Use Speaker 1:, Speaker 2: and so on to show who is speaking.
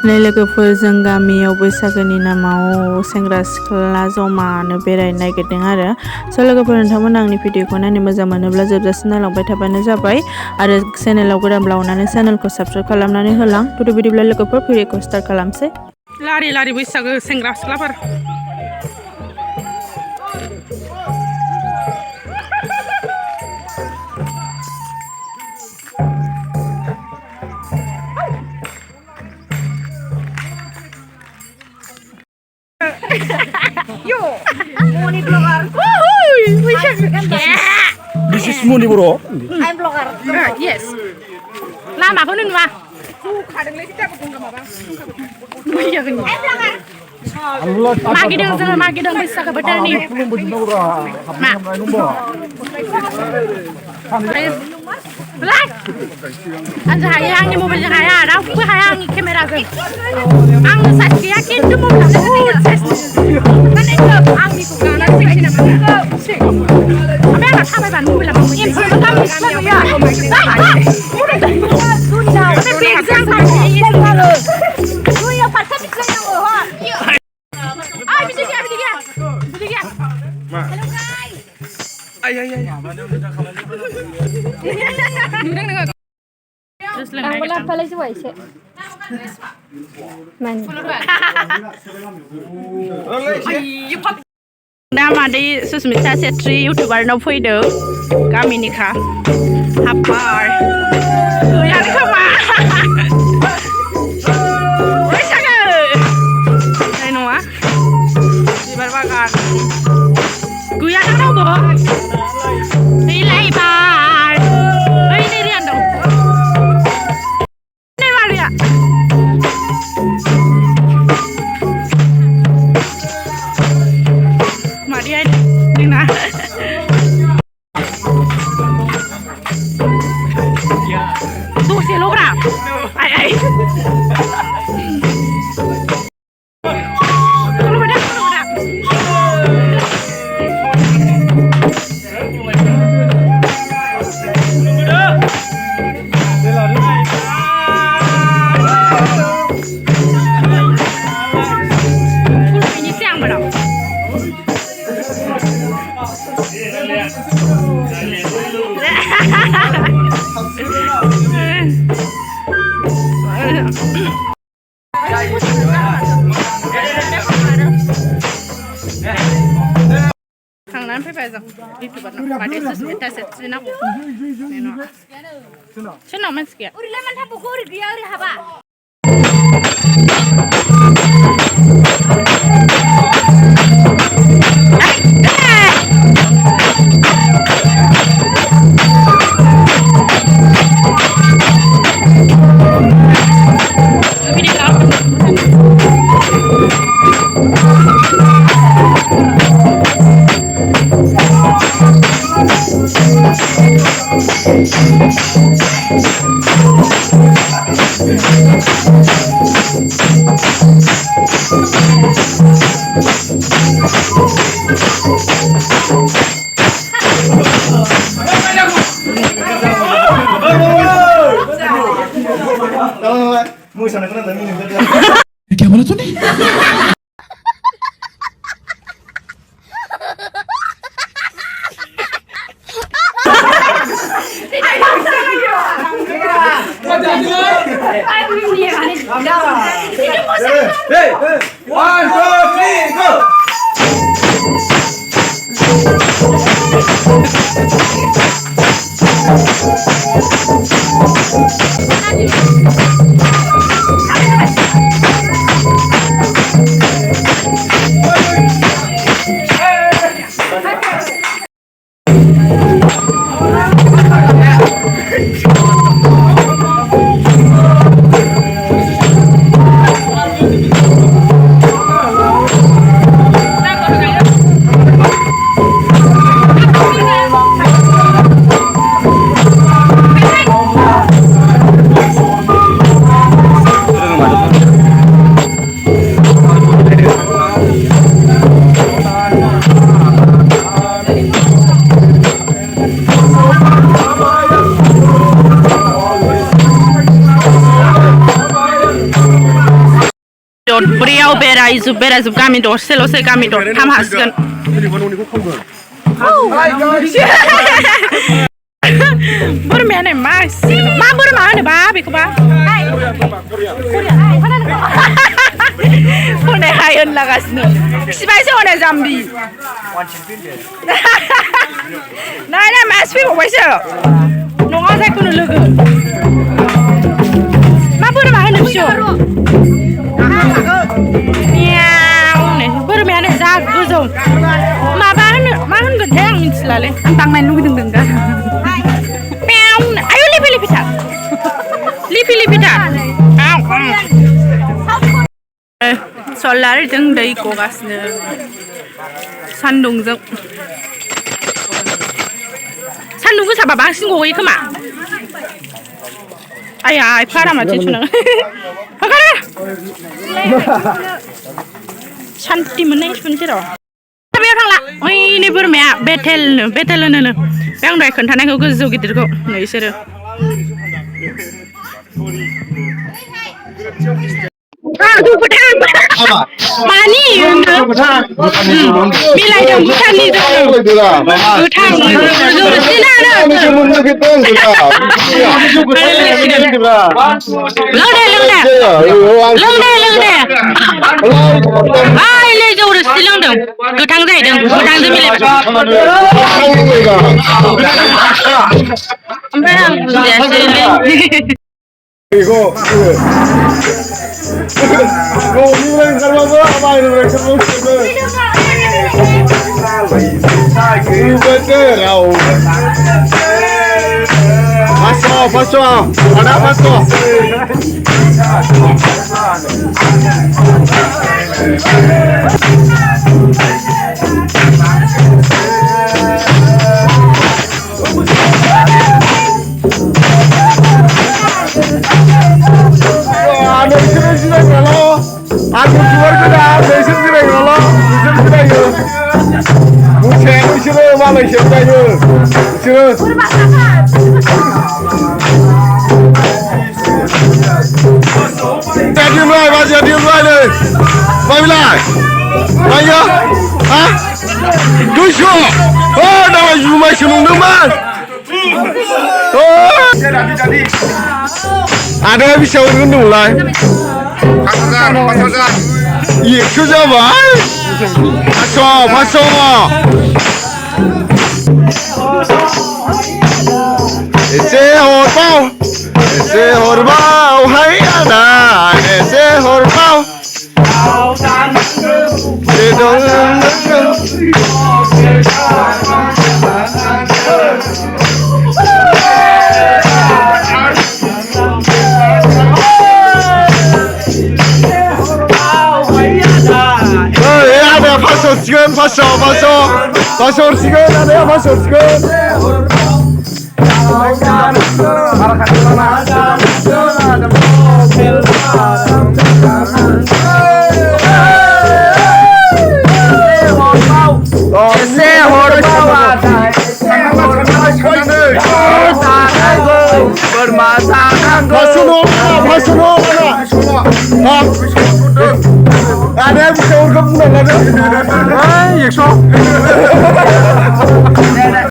Speaker 1: नै लोगोफोरजों गामियाव बैसागोनि नामाव सेंग्रा सिख्ला जमानो बेरायनो नागिरदों आरो लोगोफोर नोंथांमोना आंनि भिडिअखौ नायनो मोजां मोनोब्ला जोबजासिम नायलांबाय थाबानो जाबाय आरो चेनेलाव गोदानब्ला अननानै चेनेलखौ साबस्क्राइब खालामनानै होलां बिदिब्ला लोगोफोर भिडिअखौ स्टार्ट खालामसै लारि लारि बैसागो सेंग्रा सिख्लाफोर Yo, Moni blogger.
Speaker 2: This is Moni bro.
Speaker 1: I'm blogger. Yes. Lama ko nun ba? I'm blogger. Magidong bisa ka betul ni. Black. Anja hayang ni mobil hayang, dah pun hayang ni kamera tu. Ang sakit yakin tu mobil tu. Kan itu ang ni tu kan nanti sini mana? Apa yang nak sampai ban mobil apa? Ini semua kami semua ya. Sudah. Tapi pingsan kami ini semua. Tu yang pasal itu yang oh. Ay, bisa dia. Hello guys.
Speaker 2: Ay.
Speaker 3: Ang wala pala si Waise. Man.
Speaker 1: Damnw Susmita Setri YouTuber नाव फैदों गामिनिखा हाब्बार गैया खोमा बैसागो नाय नङा बिबार बागान गैया रावबो फैलायबाय ओइ नै रियान दं नै Maria Maria Nina. Tuh si Laura. Ay. Tunggu dah. Ini siang berapa? Thằng phải rằng đi từ bắt đầu để xử ta sẽ xin nó xin nó mình kia uri lemon hapu uri dia uri haba
Speaker 2: Mwsanaikwo nanti minum saja.
Speaker 4: Gimana tuh nih?
Speaker 2: Hey, 1, 2, 3, go.
Speaker 1: दरब्रैयाव बेरायजोब गामि दरसेल'सै गामि दरथाम हासिगोन बोरमायानो मा बोरमा होनोबा बेखौबा हनै होनलागासिनो खिबायसो हनै जाम्बि नायना मासि फैबावबायसो नङा जायखौनो लोगो मा बोरमा होनो फिसौ बोरमायानो जा गोजौ माबा होनो मा होनगोनथाय आं मिथिलालै आं दांनायनो लुगैदों दा आयु लिपि-लिपिथार सलारजों दै गगासिनो सान्दुंजों सान्दुं गोसाबा बांसिन गयो खोमा आया फारा माथो सुना शान्ति मोननाय सुनसै र' बेयाव थांला ओइनै बोरमाया बेटेल होनो बे आं दहाय खोन्थानायखौ गोजौ गिदिरखौ नै इसोरो मानि मिलायदों भुटाननि गोथां जौ रोसि लोंदों गोथां जाहैदों गोथांजों मिलायबाय ओमफ्राय आं बुजियासै
Speaker 2: Paso, ada paso. Aku keluar ke dah, besok kita kalau, besok kita yo. Musim mana siapa yo? Diam lah, baca diam lah ni. Baiklah, baiklah, ah, dusyo. Oh, dah cuma senung deman. Oh, ada bisa urun dulu lah. Iya, kerja apa? Masuk. Ese horbau, hai ada. Ese horbau. Pasor sigan ada pasor sigan. Ada yang bisa urut pun ada. 100.